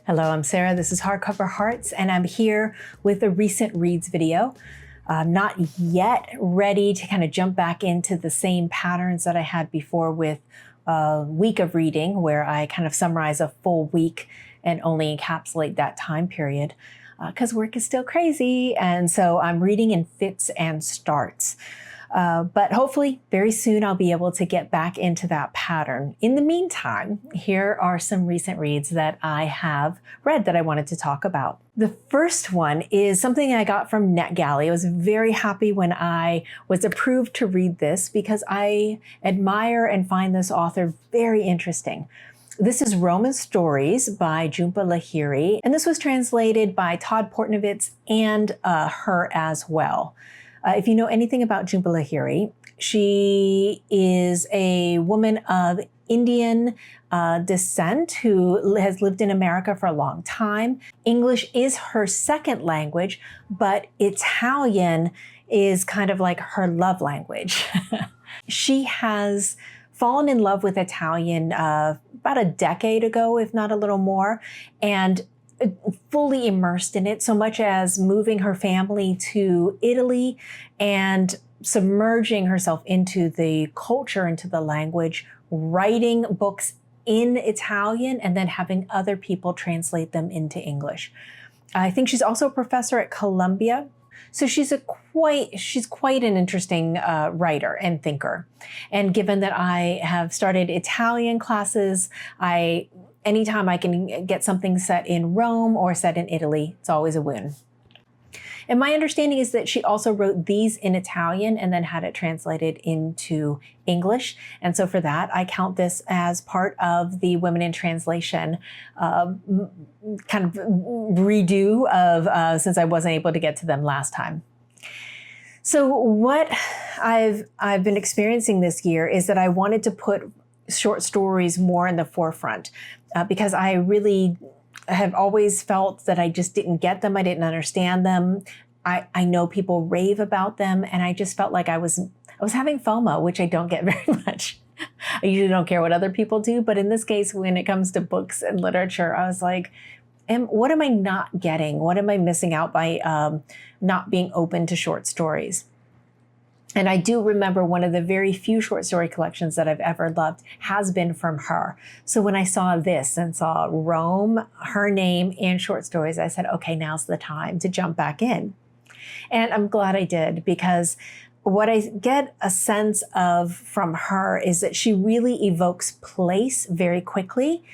Hello, I'm Sarah. This is Hardcover Hearts, and I'm here with a recent reads video. I'm not yet ready to kind of jump back into the same patterns that I had before with a week of reading, where I kind of summarize a full week and only encapsulate that time period, because work is still crazy. And so I'm reading in fits and starts. But hopefully very soon I'll be able to get back into that pattern. In the meantime, here are some recent reads that I have read that I wanted to talk about. The first one is something I got from NetGalley. I was very happy when I was approved to read this because I admire and find this author very interesting. This is Roman Stories by Jhumpa Lahiri, and this was translated by Todd and her as well. If you know anything about Jhumpa Lahiri, she is a woman of Indian descent who has lived in America for a long time. English is her second language, but Italian is kind of like her love language. She has fallen in love with Italian about a decade ago, if not a little more, and fully immersed in it, so much as moving her family to Italy and submerging herself into the culture, into the language, writing books in Italian, and then having other people translate them into English. I think she's also a professor at Columbia. So she's quite an interesting writer and thinker. And given that I have started Italian classes, anytime I can get something set in Rome or set in Italy, it's always a win. And my understanding is that she also wrote these in Italian and then had it translated into English. And so for that, I count this as part of the Women in Translation kind of redo of since I wasn't able to get to them last time. So what I've been experiencing this year is that I wanted to put short stories more in the forefront because I really have always felt that I just didn't get them. I didn't understand them. I know people rave about them, and I just felt like I was having FOMO, which I don't get very much. I usually don't care what other people do, but in this case, when it comes to books and literature, I was like, what am I not getting? What am I missing out by not being open to short stories? And I do remember one of the very few short story collections that I've ever loved has been from her. So when I saw this and saw Rome, her name, and short stories, I said, okay, now's the time to jump back in. And I'm glad I did, because what I get a sense of from her is that she really evokes place very quickly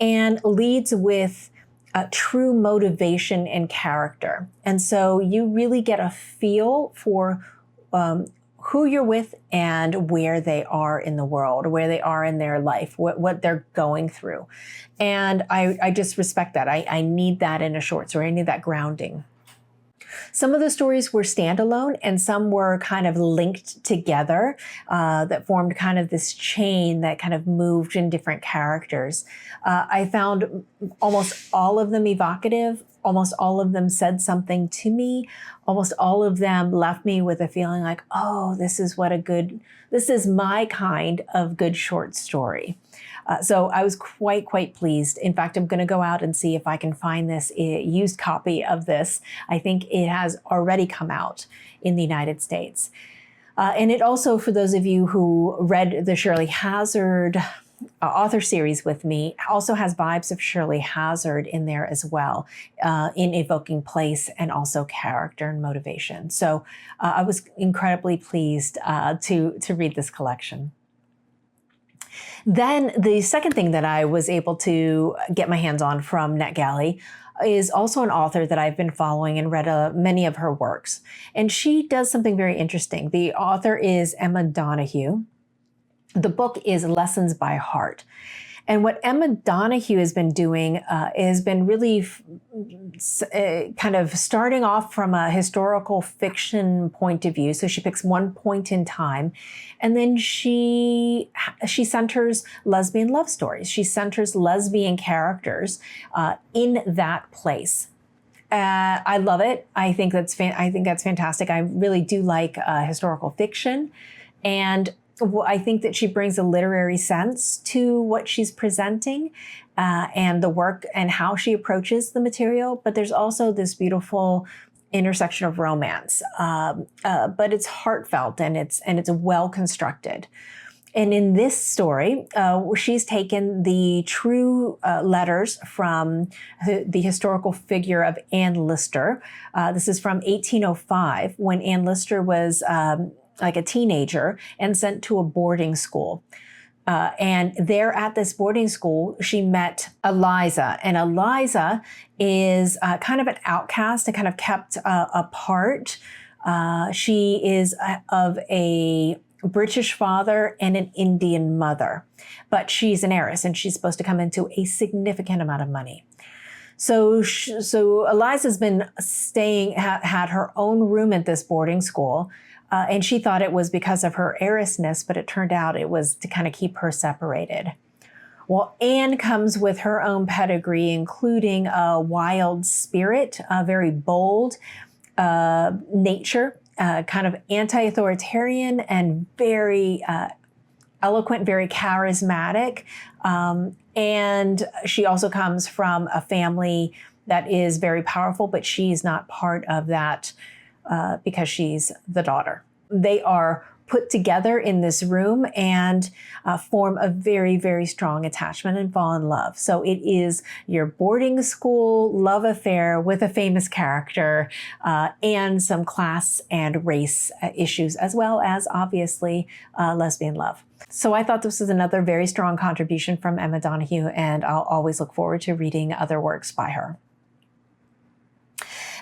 and leads with true motivation and character. And so you really get a feel for who you're with and where they are in the world, where they are in their life, what they're going through. And I just respect that. I need that in a short story. I need that grounding. Some of the stories were standalone and some were kind of linked together that formed kind of this chain that kind of moved in different characters. I found almost all of them evocative. Almost all of them said something to me. Almost all of them left me with a feeling like, oh, this is my kind of good short story. So I was quite pleased. In fact, I'm going to go out and see if I can find this used copy of this. I think it has already come out in the United States. And it also, for those of you who read the Shirley Hazard author series with me, also has vibes of Shirley Hazard in there as well, in evoking place and also character and motivation. So I was incredibly pleased to read this collection. Then the second thing that I was able to get my hands on from NetGalley is also an author that I've been following and read many of her works. And she does something very interesting. The author is Emma Donahue. The book is Lessons by Heart. And what Emma Donahue has been doing has been really kind of starting off from a historical fiction point of view. So she picks one point in time, and then she centers lesbian love stories. She centers lesbian characters in that place. I love it. I think that's fantastic. I really do like historical fiction, and I think that she brings a literary sense to what she's presenting. and the work and how she approaches the material, but there's also this beautiful intersection of romance, but it's heartfelt and it's well constructed. And in this story, she's taken the true letters from the historical figure of Anne Lister. This is from 1805, when Anne Lister was like a teenager and sent to a boarding school. And there at this boarding school, she met Eliza. And Eliza is kind of an outcast and kind of kept apart. She is of a British father and an Indian mother, but she's an heiress and she's supposed to come into a significant amount of money. So Eliza's been staying, had her own room at this boarding school, and she thought it was because of her heiressness, but it turned out it was to kind of keep her separated. Well, Anne comes with her own pedigree, including a wild spirit, a very bold nature, kind of anti-authoritarian and very eloquent, very charismatic. And she also comes from a family that is very powerful, but she's not part of that because she's the daughter. They are put together in this room and form a very, very strong attachment and fall in love. So it is your boarding school love affair with a famous character and some class and race issues, as well as obviously lesbian love. So I thought this was another very strong contribution from Emma Donahue, and I'll always look forward to reading other works by her.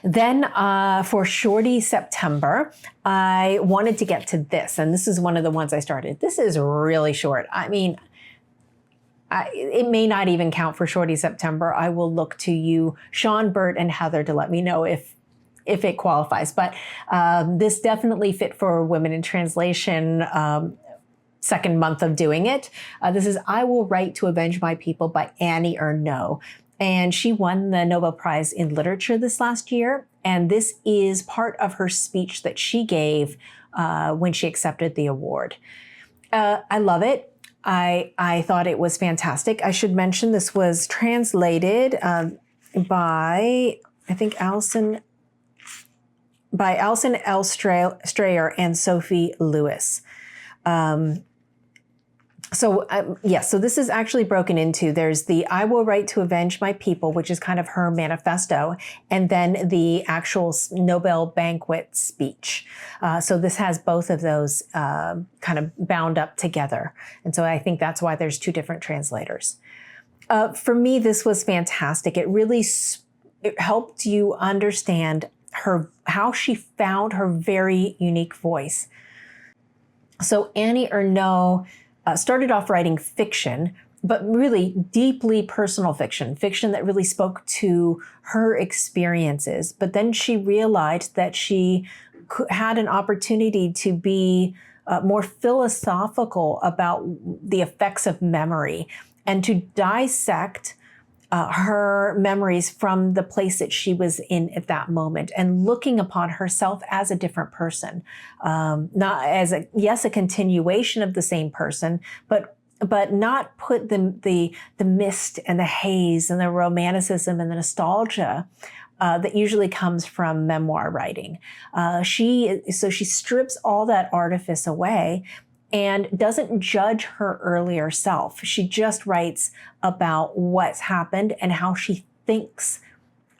Then for Shorty September, I wanted to get to this, and this is one of the ones I started. This is really short. I mean, it may not even count for Shorty September. I will look to you, Sean, Bert, and Heather, to let me know if it qualifies. But this definitely fit for Women in Translation, second month of doing it. This is I Will Write to Avenge My People by Annie Ernaux. And she won the Nobel Prize in Literature this last year. And this is part of her speech that she gave when she accepted the award. I love it. I thought it was fantastic. I should mention this was translated by, I think, Allison L. Strayer and Sophie Lewis. So this is actually broken into, there's the I Will Write to Avenge My People, which is kind of her manifesto, and then the actual Nobel banquet speech. So this has both of those kind of bound up together. And so I think that's why there's two different translators. For me, this was fantastic. It helped you understand how she found her very unique voice. So Annie Ernaux started off writing fiction, but really deeply personal fiction that really spoke to her experiences. But then she realized that she had an opportunity to be more philosophical about the effects of memory and to dissect her memories from the place that she was in at that moment and looking upon herself as a different person, not as a continuation of the same person, but not put the mist and the haze and the romanticism and the nostalgia that usually comes from memoir writing. She strips all that artifice away and doesn't judge her earlier self. She just writes about what's happened and how she thinks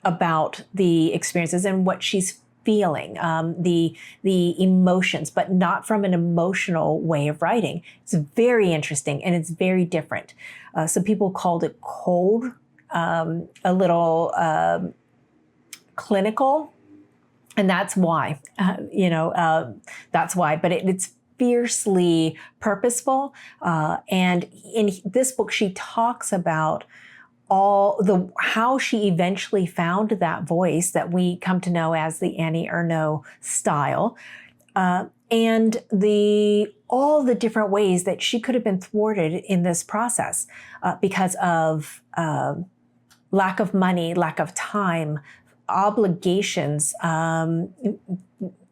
about the experiences and what she's feeling, the emotions, but not from an emotional way of writing. It's very interesting and it's very different. Some people called it cold, a little clinical, and that's why, that's why, but it's fiercely purposeful. And in this book, she talks about how she eventually found that voice that we come to know as the Annie Ernaux style, and all the different ways that she could have been thwarted in this process because of lack of money, lack of time, obligations,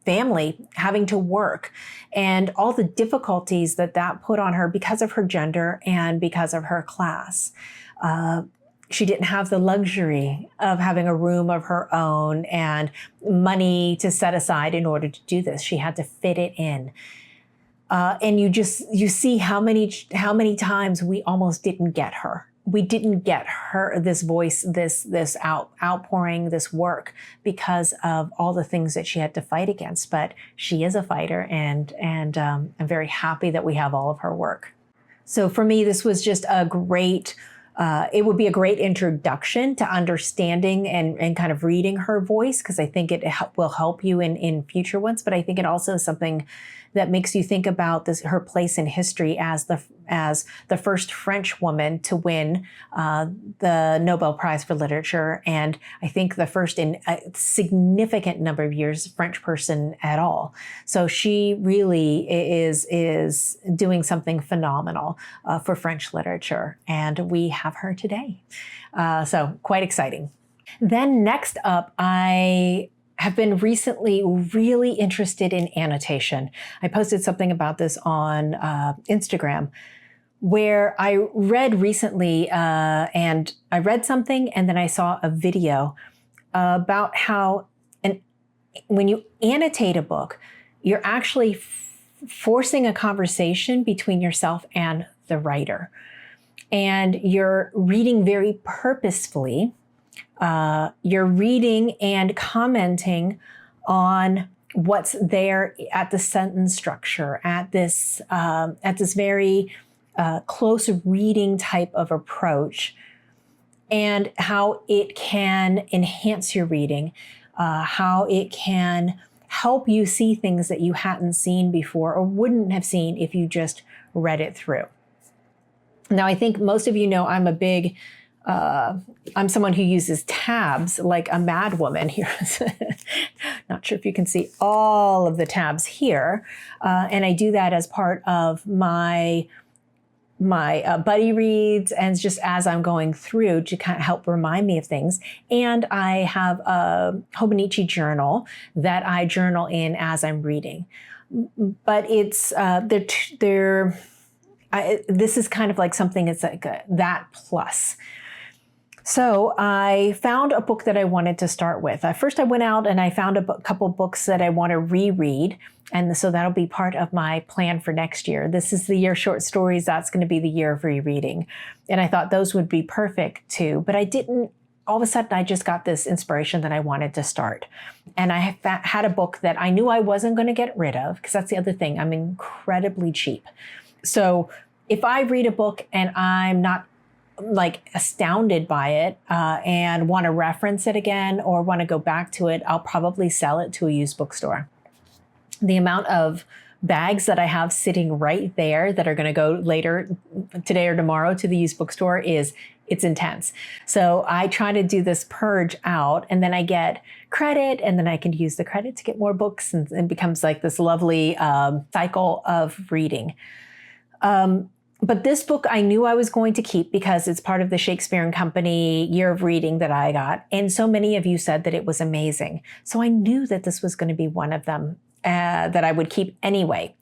family, having to work, and all the difficulties that put on her because of her gender and because of her class. She didn't have the luxury of having a room of her own and money to set aside in order to do this. She had to fit it in. And you see how many times we almost didn't get her. We didn't get her, this voice, this outpouring, this work, because of all the things that she had to fight against. But she is a fighter, and I'm very happy that we have all of her work. So for me, this was just a great, it would be a great introduction to understanding and kind of reading her voice, because I think it will help you in future ones. But I think it also is something that makes you think about her place in history as the first French woman to win the Nobel Prize for Literature, and I think the first in a significant number of years French person at all. So she really is doing something phenomenal for French literature, and we have her today. So quite exciting. Then next up, I have been recently really interested in annotation. I posted something about this on Instagram, where I read recently, and I read something and then I saw a video about how when you annotate a book, you're actually forcing a conversation between yourself and the writer. And you're reading very purposefully. You're reading and commenting on what's there at the sentence structure, at this very close reading type of approach, and how it can enhance your reading, how it can help you see things that you hadn't seen before or wouldn't have seen if you just read it through. Now, I think most of you know I'm a big I'm someone who uses tabs like a mad woman here. Not sure if you can see all of the tabs here. And I do that as part of my buddy reads, and just as I'm going through to kind of help remind me of things. And I have a Hobonichi journal that I journal in as I'm reading. But it's, this is kind of like something, it's like that plus. So I found a book that I wanted to start with. First, I went out and I found a couple books that I want to reread. And so that'll be part of my plan for next year. This is the year of short stories. That's going to be the year of rereading. And I thought those would be perfect too. But I didn't, all of a sudden, I just got this inspiration that I wanted to start. And I had a book that I knew I wasn't going to get rid of, because that's the other thing. I'm incredibly cheap. So if I read a book and I'm not like astounded by it and want to reference it again or want to go back to it, I'll probably sell it to a used bookstore. The amount of bags that I have sitting right there that are going to go later today or tomorrow to the used bookstore it's intense. So I try to do this purge out, and then I get credit, and then I can use the credit to get more books, and it becomes like this lovely cycle of reading. But this book I knew I was going to keep because it's part of the Shakespeare and Company year of reading that I got. And so many of you said that it was amazing. So I knew that this was going to be one of them that I would keep anyway.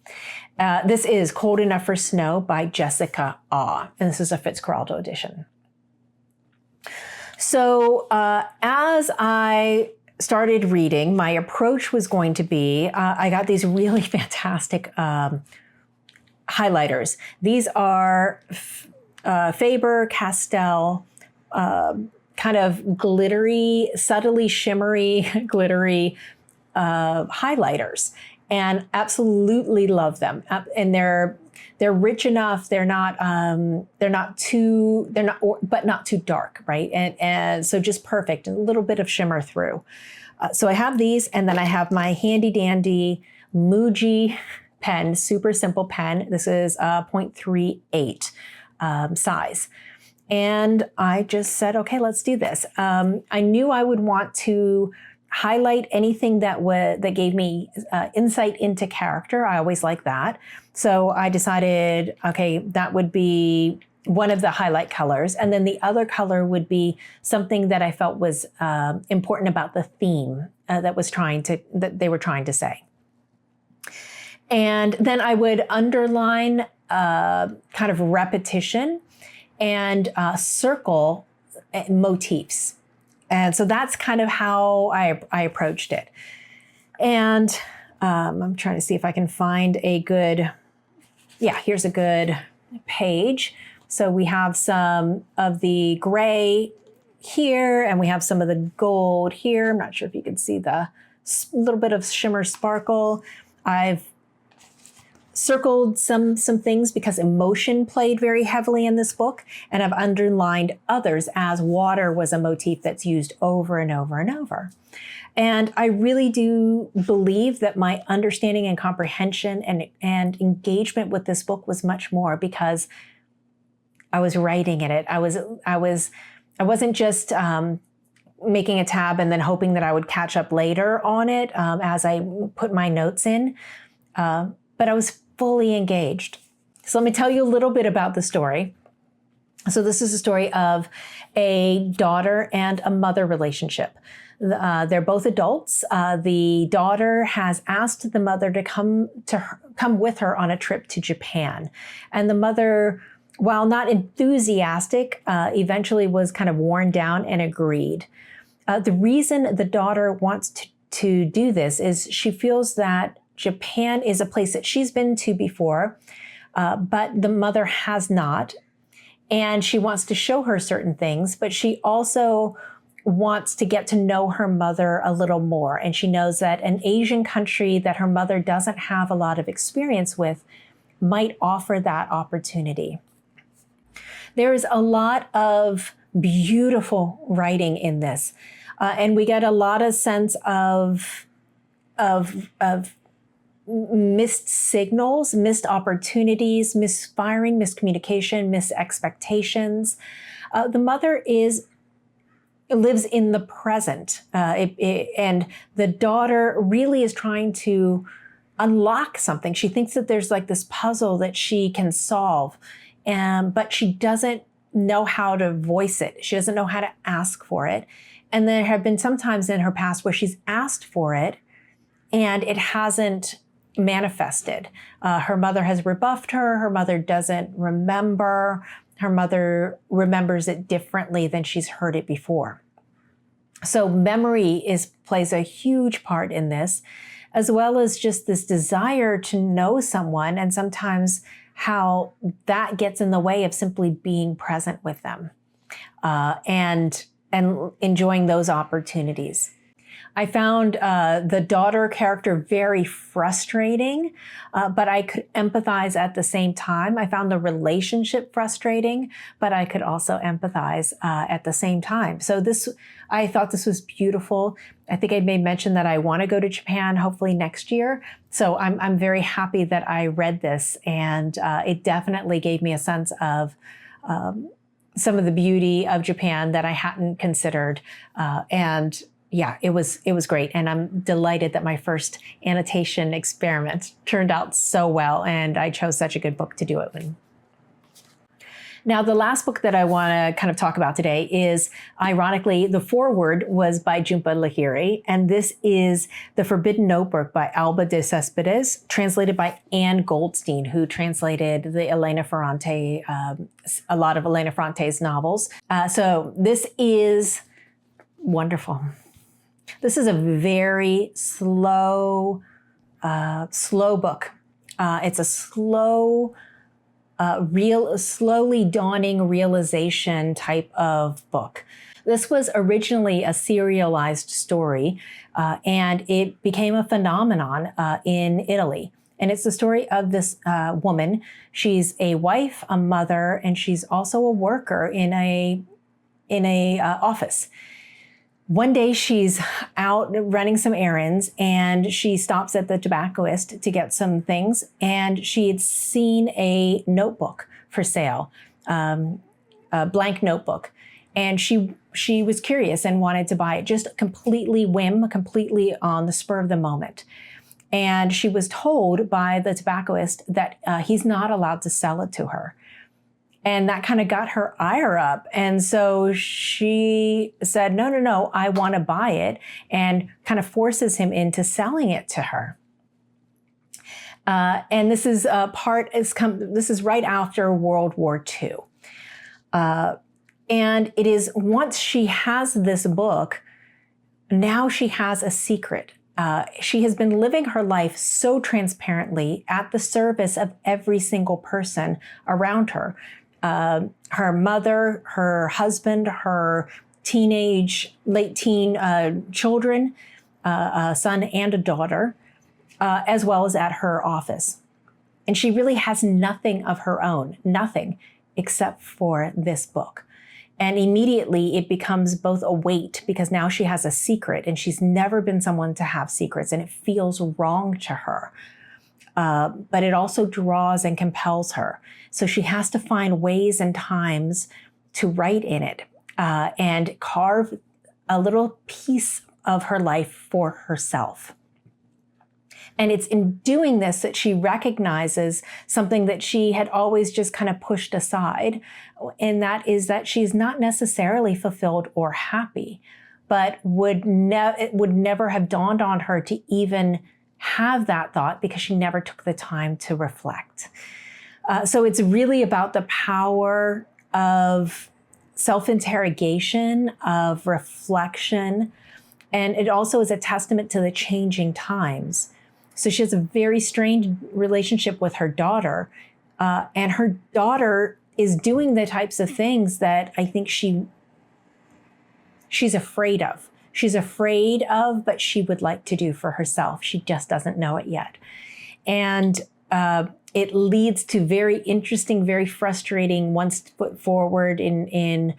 This is Cold Enough for Snow by Jessica Ah. And this is a Fitzcarraldo edition. So as I started reading, my approach was going to be, I got these really fantastic highlighters. These are Faber-Castell kind of glittery, subtly shimmery, glittery highlighters, and absolutely love them. And they're rich enough. But not too dark, right? And so just perfect, and a little bit of shimmer through. So I have these, and then I have my handy dandy Muji pen, super simple pen. This is 0.38 size. And I just said, okay, let's do this. I knew I would want to highlight anything that gave me insight into character. I always like that. So I decided, okay, that would be one of the highlight colors. And then the other color would be something that I felt was important about the theme that they were trying to say. And then I would underline kind of repetition and circle motifs. And so that's kind of how I approached it. And I'm trying to see if I can find a good, yeah, here's a good page. So we have some of the gray here, and we have some of the gold here. I'm not sure if you can see the little bit of shimmer sparkle. I've circled some things because emotion played very heavily in this book, and I've underlined others as water was a motif that's used over and over and over. And I really do believe that my understanding and comprehension and engagement with this book was much more because I was writing in it. I wasn't just making a tab and then hoping that I would catch up later on it as I put my notes in, but I was fully engaged. So let me tell you a little bit about the story. So this is a story of a daughter and a mother relationship. They're both adults. The daughter has asked the mother to come with her on a trip to Japan, and the mother, while not enthusiastic, eventually was kind of worn down and agreed. The reason the daughter wants to do this is she feels that Japan is a place that she's been to before, but the mother has not. And she wants to show her certain things, but she also wants to get to know her mother a little more. And she knows that an Asian country that her mother doesn't have a lot of experience with might offer that opportunity. There is a lot of beautiful writing in this. And we get a lot of sense of missed signals, missed opportunities, misfiring, miscommunication, missed expectations. The mother lives in the present, and the daughter really is trying to unlock something. She thinks that there's like this puzzle that she can solve, but she doesn't know how to voice it. She doesn't know how to ask for it. And there have been some times in her past where she's asked for it and it hasn't manifested. Her mother has rebuffed her. Her mother doesn't remember. Her mother remembers it differently than she's heard it before. So memory plays a huge part in this, as well as just this desire to know someone, and sometimes how that gets in the way of simply being present with them and enjoying those opportunities. I found the daughter character very frustrating, but I could empathize at the same time. I found the relationship frustrating, but I could also empathize at the same time. So I thought this was beautiful. I think I may mention that I want to go to Japan hopefully next year. So I'm very happy that I read this, and it definitely gave me a sense of some of the beauty of Japan that I hadn't considered. And yeah, it was great. And I'm delighted that my first annotation experiment turned out so well, and I chose such a good book to do it with. Now, the last book that I want to kind of talk about today is, ironically, the foreword was by Jhumpa Lahiri, and this is The Forbidden Notebook by Alba de Cespedes, translated by Anne Goldstein, who translated the Elena Ferrante, a lot of Elena Ferrante's novels. So this is wonderful. This is a very slow book. It's a slowly dawning realization type of book. This was originally a serialized story, and it became a phenomenon in Italy. And it's the story of this woman. She's a wife, a mother, and she's also a worker in a office. One day she's out running some errands, and she stops at the tobacconist to get some things, and she had seen a notebook for sale, a blank notebook. And she was curious and wanted to buy it, just completely completely on the spur of the moment. And she was told by the tobacconist that he's not allowed to sell it to her. And that kind of got her ire up. And so she said, no, I want to buy it, and kind of forces him into selling it to her. And this is right after World War II. And it is, once she has this book, now she has a secret. She has been living her life so transparently at the service of every single person around her. Her mother, her husband, her late teen children, a son and a daughter, as well as at her office. And she really has nothing of her own, nothing except for this book. And immediately it becomes both a weight, because now she has a secret, and she's never been someone to have secrets, and it feels wrong to her. But it also draws and compels her. So she has to find ways and times to write in it and carve a little piece of her life for herself. And it's in doing this that she recognizes something that she had always just kind of pushed aside. And that is that she's not necessarily fulfilled or happy, but it would never have dawned on her to even have that thought, because she never took the time to reflect. So it's really about the power of self-interrogation, of reflection. And it also is a testament to the changing times. So she has a very strained relationship with her daughter, and her daughter is doing the types of things that I think she's afraid of. She's afraid of, but she would like to do for herself. She just doesn't know it yet. And it leads to very interesting, very frustrating one foot forward in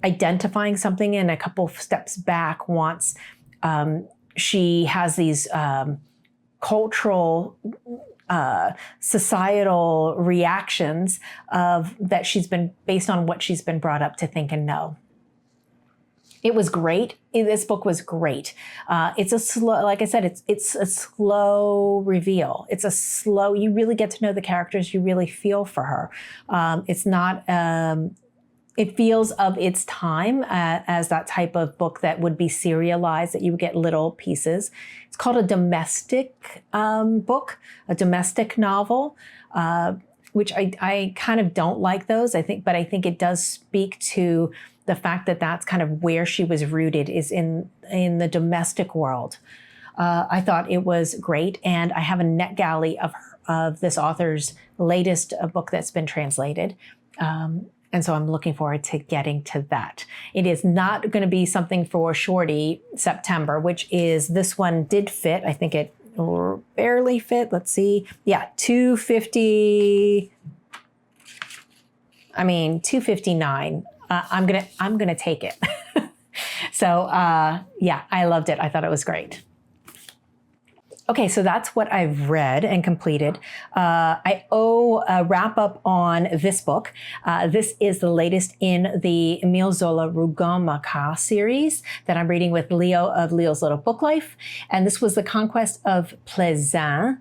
identifying something, and a couple of steps back once she has these cultural, societal reactions that she's been based on what she's been brought up to think and know. It was great. This book was great. It's a slow, like I said, it's a slow reveal. It's a slow, you really get to know the characters. You really feel for her. It's not, it feels of its time as that type of book that would be serialized, that you would get little pieces. It's called a domestic book, a domestic novel, which I kind of don't like those, but I think it does speak to the fact that that's kind of where she was rooted, is in the domestic world. I thought it was great, and I have a NetGalley of this author's latest book that's been translated. And so I'm looking forward to getting to that. It is not going to be something for Shorty September, which is, this one did fit. I think it barely fit. Let's see. Yeah, 250. I mean, 259. I'm gonna take it. So yeah, I loved it. I thought it was great. Okay, so that's what I've read and completed. I owe a wrap up on this book. This is the latest in the Emile Zola Rougon-Macquart series that I'm reading with Leo of Leo's Little Book Life. And this was the Conquest of Plassans.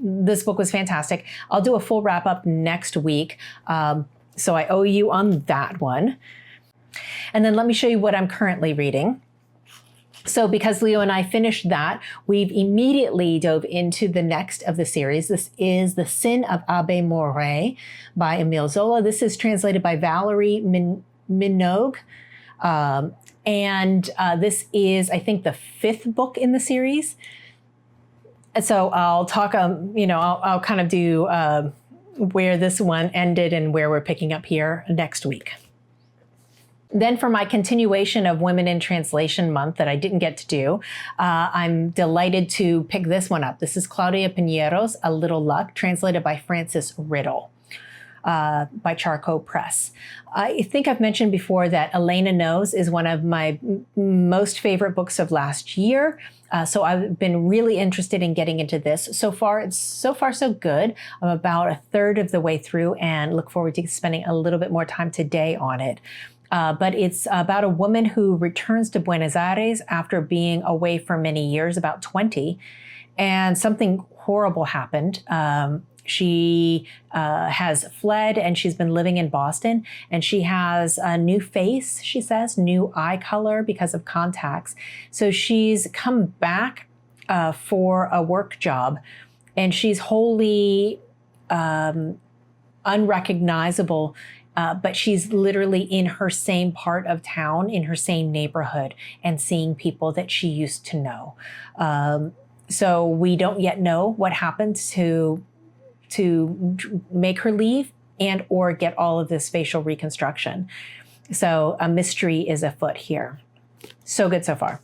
This book was fantastic. I'll do a full wrap up next week. So I owe you on that one. And then let me show you what I'm currently reading. So because Leo and I finished that, we've immediately dove into the next of the series. This is The Sin of Abbé Mouret by Emile Zola. This is translated by Valerie Minogue. And this is, I think, the 5th book in the series. And so I'll talk, I'll kind of do where this one ended and where we're picking up here next week. Then for my continuation of Women in Translation Month that I didn't get to do, I'm delighted to pick this one up. This is Claudia Piñero's A Little Luck, translated by Frances Riddle, by Charcot Press. I think I've mentioned before that Elena Knows is one of my most favorite books of last year. So I've been really interested in getting into this. So far so good. I'm about a third of the way through and look forward to spending a little bit more time today on it. But it's about a woman who returns to Buenos Aires after being away for many years, about 20, and something horrible happened. She has fled, and she's been living in Boston, and she has a new face, she says, new eye color because of contacts. So she's come back for a work job, and she's wholly unrecognizable but she's literally in her same part of town, in her same neighborhood, and seeing people that she used to know. So we don't yet know what happened to make her leave and or get all of this facial reconstruction. So a mystery is afoot here. So good so far.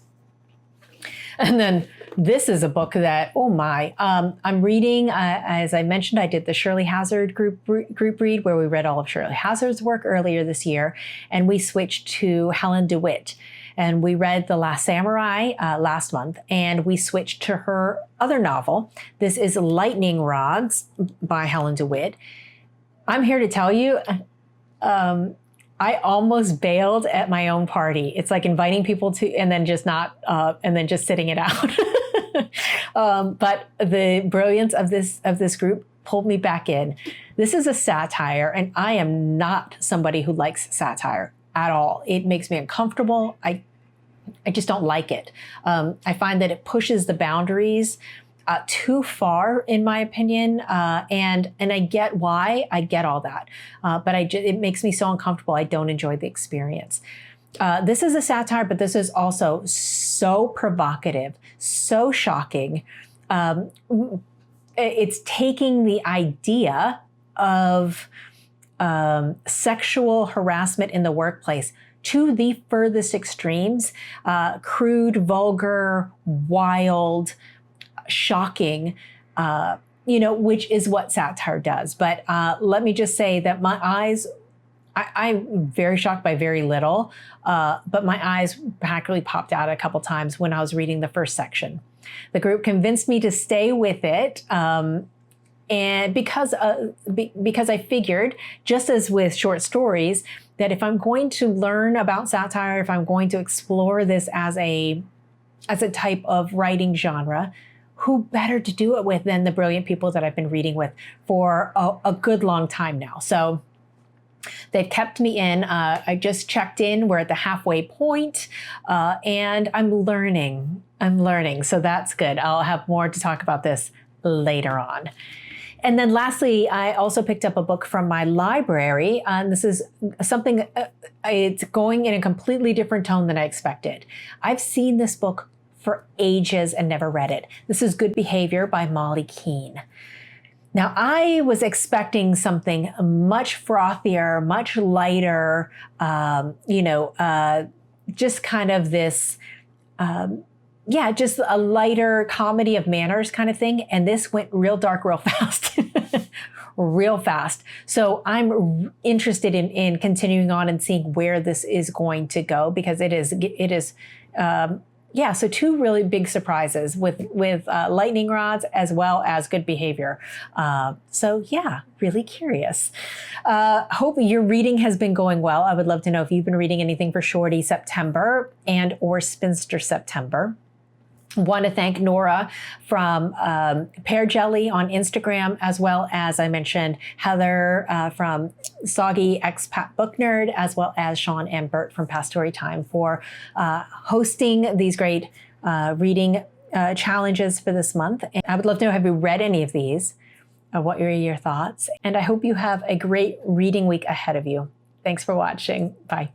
And then this is a book that, oh my, I'm reading, as I mentioned, I did the Shirley Hazard group read where we read all of Shirley Hazard's work earlier this year, and we switched to Helen DeWitt. And we read The Last Samurai last month, and we switched to her other novel. This is Lightning Rods by Helen DeWitt. I'm here to tell you, I almost bailed at my own party. It's like inviting people to, and then just not, and then just sitting it out. But the brilliance of this group pulled me back in. This is a satire, and I am not somebody who likes satire at all. It makes me uncomfortable. I just don't like it. I find that it pushes the boundaries too far, in my opinion, and I get why. I get all that, but it makes me so uncomfortable. I don't enjoy the experience. This is a satire, but this is also so provocative, so shocking. It's taking the idea of sexual harassment in the workplace to the furthest extremes, crude, vulgar, wild, shocking, which is what satire does. But let me just say that my eyes, I'm very shocked by very little, but my eyes practically popped out a couple times when I was reading the first section. The group convinced me to stay with it, and because I figured, just as with short stories, that if I'm going to learn about satire, if I'm going to explore this as a type of writing genre, who better to do it with than the brilliant people that I've been reading with for a good long time now. So they've kept me in. I just checked in. We're at the halfway point, and I'm learning. So that's good. I'll have more to talk about this later on. And then lastly, I also picked up a book from my library. This is something, it's going in a completely different tone than I expected. I've seen this book for ages and never read it. This is Good Behavior by Molly Keene. Now, I was expecting something much frothier, much lighter, just kind of this, just a lighter comedy of manners kind of thing. And this went real dark, real fast. Real fast. So I'm interested in continuing on and seeing where this is going to go, because it is, so two really big surprises with Lightning Rods as well as Good Behavior. Really curious. Hope your reading has been going well. I would love to know if you've been reading anything for Shorty September and or Spinster September. Want to thank Nora from Pear Jelly on Instagram, as well as I mentioned Heather from Soggy Expat Book Nerd, as well as Sean and Bert from Past Story Time for hosting these great reading challenges for this month. And I would love to know, have you read any of these? What are your thoughts? And I hope you have a great reading week ahead of you. Thanks for watching. Bye.